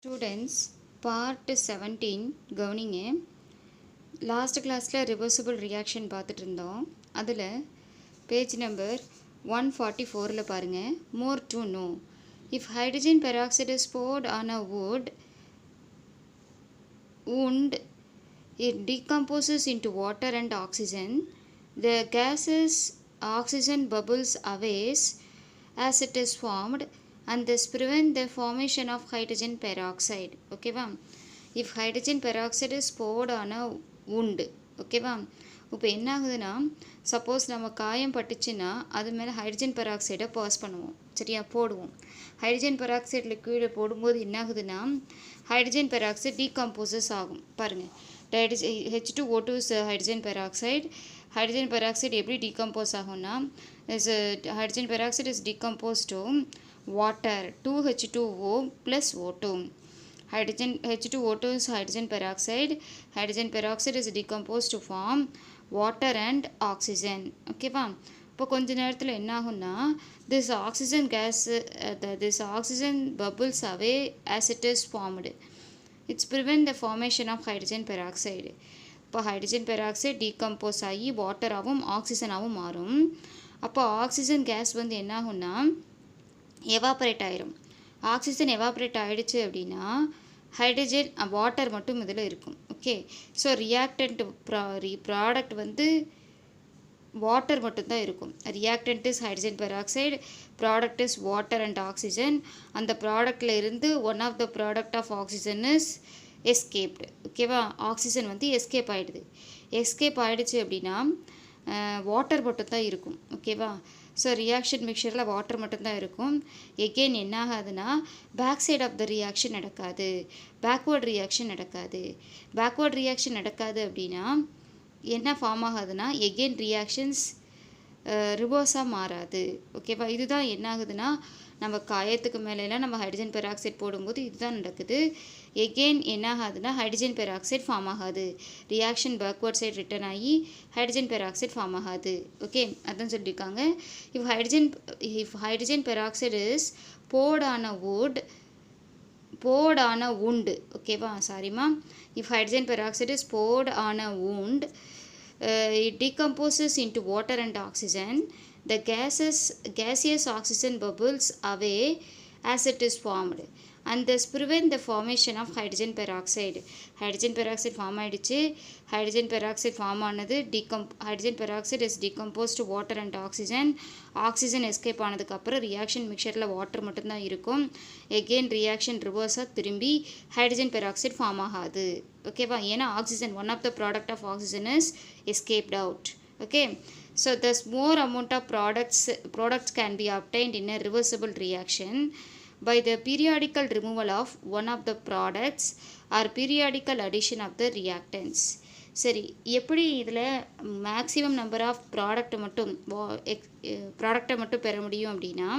Students, part 17 கவனிங்க. Last கிளாஸில் reversible reaction பார்த்துட்டு இருந்தோம். அதில் பேஜ் நம்பர் 144 பாருங்கள். More to know, if hydrogen peroxide is poured on a wound, it decomposes into water and oxygen. The gases oxygen bubbles away as it is formed and this prevent the formation of hydrogen peroxide. ஓகேவா? if hydrogen peroxide is poured on a wound, ஓகேவா? இப்போ என்ன ஆகுதுன்னா, suppose நம்ம காயம் பட்டுச்சுன்னா அது மேலே ஹைட்ரஜன் பெராக்சைடை பாஸ் பண்ணுவோம், சரியா? போடுவோம். ஹைட்ரஜன் பெராக்சைடு லிக்விடை போடும்போது என்ன ஆகுதுன்னா, ஹைட்ரஜன் பெராக்சைடு டீகம்போசஸ் ஆகும். பாருங்கள், H2O2 is hydrogen peroxide. Hydrogen peroxide எப்படி டீகம்போஸ் ஆகும்னா, hydrogen peroxide is decompose to water 2H2O plus O2. H2O2 is hydrogen peroxide. Hydrogen peroxide is decomposed to form water and oxygen. ஓகேவா? இப்போ கொஞ்ச நேரத்தில் என்ன ஆகும்னா, this oxygen bubbles away as it is formed. It's prevent the formation of hydrogen peroxide. இப்போ hydrogen peroxide decompose ஆகி வாட்டராகவும் ஆக்சிஜனாகவும் மாறும். அப்போ ஆக்சிஜன் கேஸ் வந்து என்ன ஆகும்னா, எவாப்ரேட் ஆயிரும். ஆக்சிஜன் எவாப்ரேட் ஆகிடுச்சு அப்படின்னா ஹைட்ரஜன் வாட்டர் மட்டும் இதில் இருக்கும். ஓகே, ஸோ ரியாக்டன்ட் ப்ராடக்ட் வந்து வாட்டர் மட்டும்தான் இருக்கும். Reactant is hydrogen peroxide, product is water and oxygen. அந்த ப்ராடக்டில் இருந்து one of the product of oxygen is escaped. ஓகேவா? ஆக்சிஜன் வந்து எஸ்கேப் ஆகிடுது. எஸ்கேப் ஆகிடுச்சு அப்படின்னா வாட்டர் மட்டும்தான் இருக்கும். ஓகேவா? ஸோ ரியாக்ஷன் மிக்சரில் வாட்டர் மட்டும்தான் இருக்கும். எகெயின் என்ன ஆகாதுன்னா, back side of the reaction நடக்காது, பேக்வேர்ட் ரியாக்ஷன் நடக்காது. பேக்வேர்ட் ரியாக்ஷன் நடக்காது அப்படின்னா என்ன ஃபார்ம் ஆகாதுன்னா, எகெயின் ரியாக்ஷன்ஸ் ரிவர்ஸாக மாறாது. ஓகேவா? இதுதான் என்ன ஆகுதுன்னா, நம்ம காயத்துக்கு மேலெலாம் நம்ம ஹைட்ரஜன் பெராக்சைடு போடும்போது இதுதான் நடக்குது. எகெயின் என்ன ஆகாதுன்னா, ஹைட்ரஜன் பெராக்சைடு ஃபார்ம் ஆகாது. ரியாக்ஷன் பேக்வர்ட் சைடு ரிட்டர்ன் ஆகி ஹைட்ரஜன் பெராக்சைடு ஃபார்ம் ஆகாது. ஓகே, அதான் சொல்லியிருக்காங்க. If hydrogen peroxide is poured on a wound, ஓகேவா? சாரிம்மா. If hydrogen peroxide is poured on a wound, it decomposes into water and oxygen. The gaseous oxygen bubbles away as it is formed and thus prevent the formation of hydrogen peroxide. Hydrogen peroxide form ஆயிடுச்சு. hydrogen peroxide form ஆனது hydrogen peroxide is decomposed to water and oxygen. oxygen escape ஆனதுக்கு அப்புறம் reaction மிக்சரில் water மட்டும்தான் இருக்கும். Again reaction ரிவர்ஸாக திரும்பி hydrogen peroxide form ஆகாது. ஓகேவா? ஏன்னா oxygen one of the product of oxygen is escaped out. Okay, so thus more amount of products can be obtained in a reversible reaction by the periodical removal of one of the products or periodical addition of the reactants. சரி, எப்படி இதில் maximum number of ப்ராடக்ட்டை மட்டும் பெற முடியும் அப்படின்னா,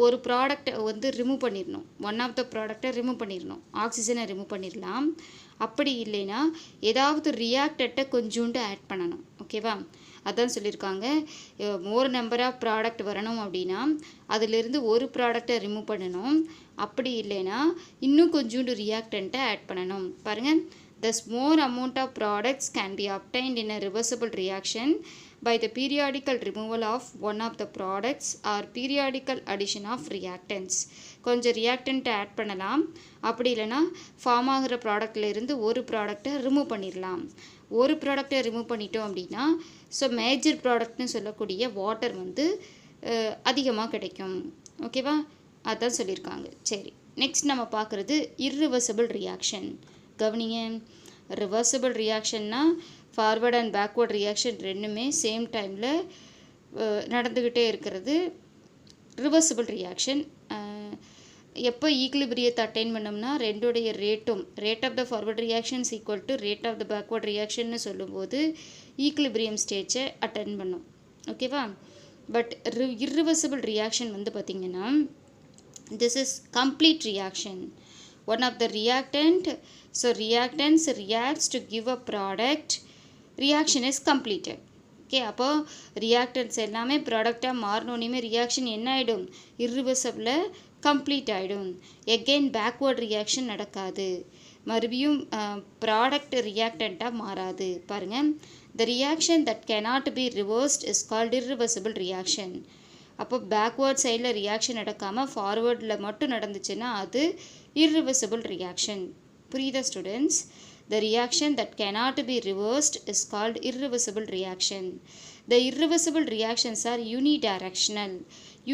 ஒரு ப்ராடக்டை வந்து ரிமூவ் பண்ணிடணும். ஒன் ஆஃப் த ப்ராடக்டை ரிமூவ் பண்ணிடணும். ஆக்சிஜனை ரிமூவ் பண்ணிடலாம். அப்படி இல்லைன்னா ஏதாவது ரியாக்டண்ட்டை கொஞ்சோண்டு ஆட் பண்ணணும். ஓகேவா? அதான் சொல்லியிருக்காங்க. மோர் நம்பர் ஆஃப் ப்ராடக்ட் வரணும் அப்படின்னா அதிலிருந்து ஒரு ப்ராடக்டை ரிமூவ் பண்ணணும். அப்படி இல்லைன்னா இன்னும் கொஞ்சோண்டு ரியாக்டண்ட்டை ஆட் பண்ணணும். பாருங்கள், thus more amount of products can be obtained in a reversible reaction by the periodical removal of one of the products or periodical addition of reactants. கொஞ்சம் ரியாக்டண்ட்டை ஆட் பண்ணலாம். அப்படி இல்லைன்னா ஃபார்ம் ஆகிற ப்ராடக்டில் இருந்து ஒரு ப்ராடக்டை ரிமூவ் பண்ணிடலாம். ஒரு ப்ராடக்டை ரிமூவ் பண்ணிட்டோம் அப்படின்னா, ஸோ மேஜர் ப்ராடக்ட்னு சொல்லக்கூடிய வாட்டர் வந்து அதிகமாக கிடைக்கும். ஓகேவா? அதான் சொல்லியிருக்காங்க. சரி, நெக்ஸ்ட் நம்ம பார்க்குறது இர்ரிவர்சிபிள் ரியாக்ஷன். கவனிங்க, ரிவர்சிபிள் ரியாக்ஷன்னா ஃபார்வர்ட் அண்ட் பேக்வர்ட் ரியாக்ஷன் ரெண்டுமே சேம் டைமில் நடந்துக்கிட்டே இருக்கிறது ரிவர்சிபிள் ரியாக்ஷன். எப்போ ஈக்லிபிரியத்தை அட்டைன் பண்ணோம்னா, ரெண்டுடைய rate of the forward reactions equal to rate of the பேக்வர்ட் ரியாக்ஷன்னு சொல்லும்போது ஈக்லிபிரியம் ஸ்டேஜை அட்டைன் பண்ணும். ஓகேவா? பட் இர்ரிவர்சிபிள் ரியாக்ஷன் வந்து பார்த்திங்கன்னா, this is complete reaction. One of the reactants reacts to give a product. Reaction is completed. Okay, அப்போ ரியாக்டன்ஸ் எல்லாமே ப்ராடக்டாக மாறினோன்னே ரியாக்ஷன் என்ன ஆகிடும், இர்ரிவர்சபிளாக கம்ப்ளீட் ஆகிடும். எகெயின் பேக்வேர்ட் ரியாக்ஷன் நடக்காது, மறுபடியும் ப்ராடக்ட் ரியாக்டண்ட்டாக மாறாது. பாருங்கள், the reaction that cannot be reversed is called irreversible reaction. அப்போ பேக்வேர்ட் சைடில் ரியாக்ஷன் நடக்காமல் ஃபார்வேர்டில் மட்டும் நடந்துச்சுன்னா அது irreversible reaction. புரியுதா students? The reaction that cannot be reversed is called irreversible reaction. The irreversible reactions are unidirectional.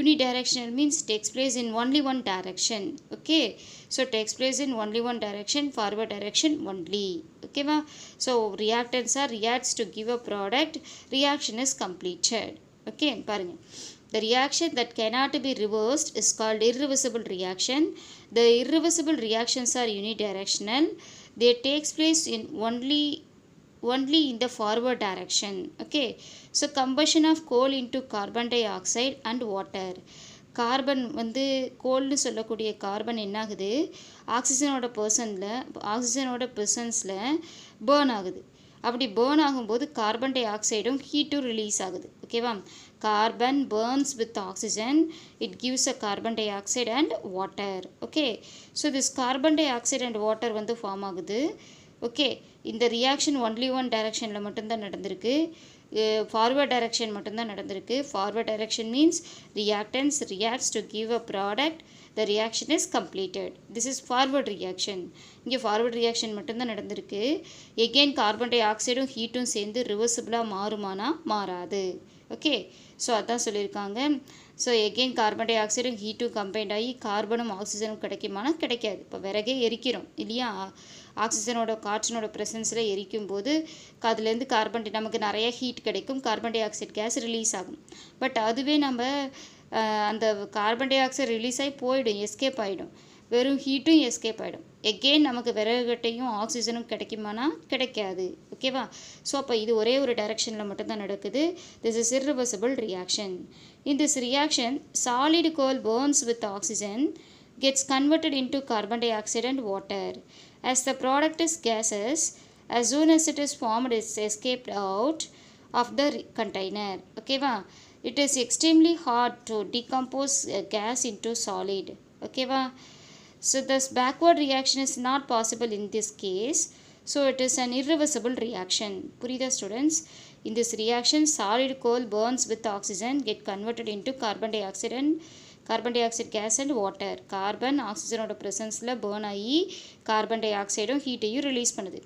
Unidirectional means takes place in only one direction. Okay, so takes place in only one direction, forward direction only. Okay ma? So reactants are reacts to give a product, reaction is completed. Okay, பாருங்க, the reaction that cannot be reversed is called irreversible reaction. The irreversible reactions are unidirectional. They takes place in only in the forward direction. Okay, so combustion of coal into carbon dioxide and water. Carbon வந்து கோல்னு சொல்லக்கூடிய carbon என்னாகுது, ஆக்சிஜனோட ப்ரெசன்ஸில் burn ஆகுது. அப்படி burn ஆகும்போது carbon di ஆக்சைடும் ஹீட்டும் release ஆகுது. ஓகேவா, carbon burns with oxygen, it gives a carbon di oxide and water. Okay, so this carbon di oxide and water வந்து ஃபார்ம் ஆகுது. ஓகே, இந்த ரியாக்ஷன் ஒன்லி ஒன் டைரக்ஷனில் மட்டும்தான் நடந்திருக்கு, ஃபார்வர்ட் டைரக்ஷன் மட்டும்தான் நடந்திருக்கு. Forward direction means reactance reacts to give a product, the reaction is completed. This is forward reaction. இங்கே forward reaction மட்டும்தான் நடந்திருக்கு. எகெயின் கார்பன் டை ஆக்சைடும் ஹீட்டும் சேர்ந்து ரிவர்சிபிளாக மாறுமானா மாறாது. ஓகே, ஸோ அதான் சொல்லியிருக்காங்க. ஸோ எகெயின் கார்பன் டை ஆக்சைடும் ஹீட்டும் கம்பைண்ட் ஆகி கார்பனும் ஆக்சிஜனும் கிடைக்குமானா கிடைக்காது. இப்போ விறகே எரிக்கிறோம் இல்லையா, ஆக்சிஜனோட காற்றினோட ப்ரெசன்ஸில் எரிக்கும் போது அதுலேருந்து கார்பன் டை நமக்கு நிறைய ஹீட் கிடைக்கும், carbon di oxide case release ஆகும். பட் அதுவே நம்ம அந்த கார்பன் டை ஆக்சைடு ரிலீஸ் ஆகி போயிடும், எஸ்கேப் ஆகிடும், வெறும் ஹீட்டும் எஸ்கேப் ஆகிடும். எகெயின் நமக்கு விறகுகட்டையும் ஆக்சிஜனும் கிடைக்குமானா கிடைக்காது. ஓகேவா, ஸோ அப்போ இது ஒரே ஒரு டைரக்ஷனில் மட்டும்தான் நடக்குது. This is irreversible reaction. In this reaction, solid coal burns with oxygen, gets converted into carbon dioxide and water. As the product is gaseous, as soon as it is formed, it is escaped out of the container. ஓகேவா, it is extremely hard to decompose a gas into solid. ஓகேவா, so thus backward reaction is not possible in this case, so it is an irreversible reaction. புரியுதா students? In this reaction, solid coal burns with oxygen, get converted into carbon dioxide gas and water. Carbon ஆக்சிஜனோட ப்ரெசன்ஸில் burn ஆகி carbon di ஆக்சைடும் ஹீட்டையும் release பண்ணுது.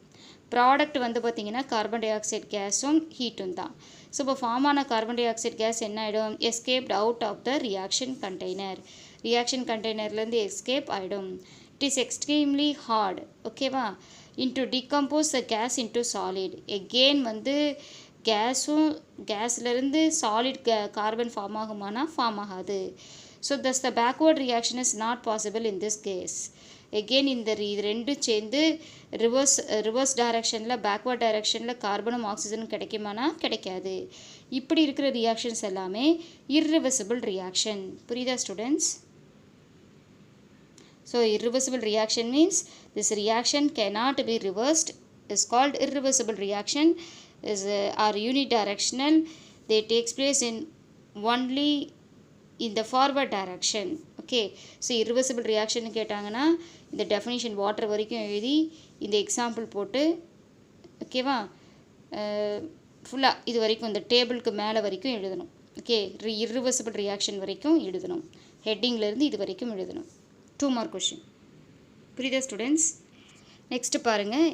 Product வந்து பார்த்திங்கன்னா carbon di oxide கேஸும் ஹீட்டும் தான். ஸோ இப்போ ஃபார்ம் ஆன கார்பன் டை ஆக்சைடு கேஸ் என்ன ஆகிடும், escaped out of the reaction container. Reaction கண்டெய்னர்லேருந்து எஸ்கேப் ஆகிடும். It is extremely hard. ஓகேவா, into decompose the gas into solid. Again வந்து கேஸ்லேருந்து சாலிட் கார்பன் ஃபார்ம் ஆகுமானா ஃபார்ம் ஆகாது. So thus the backward reaction is not possible in this case. Again இந்த இது ரெண்டும் சேர்ந்து ரிவர்ஸ் டைரக்ஷனில் பேக்வேர்ட் டைரக்ஷனில் கார்பனும் ஆக்சிஜனும் கிடைக்குமானா கிடைக்காது. இப்படி இருக்கிற ரியாக்ஷன்ஸ் எல்லாமே irreversible reaction. புரியுதா students? So irreversible reaction means this reaction cannot be reversed, is called irreversible reaction, are unidirectional, they takes place in only in the forward direction. Okay, so irreversible reaction கேட்டாங்கன்னா இந்த definition water வரைக்கும் எழுதி இந்த example போட்டு, ஓகேவா, ஃபுல்லாக இது வரைக்கும் இந்த டேபிளுக்கு மேலே வரைக்கும் எழுதணும். ஓகே, irreversible reaction வரைக்கும் எழுதணும், ஹெட்டிங்லேருந்து இது வரைக்கும் எழுதணும். 2 மார்க் கொஷின். புரியுதா ஸ்டூடெண்ட்ஸ்? நெக்ஸ்ட்டு பாருங்கள்,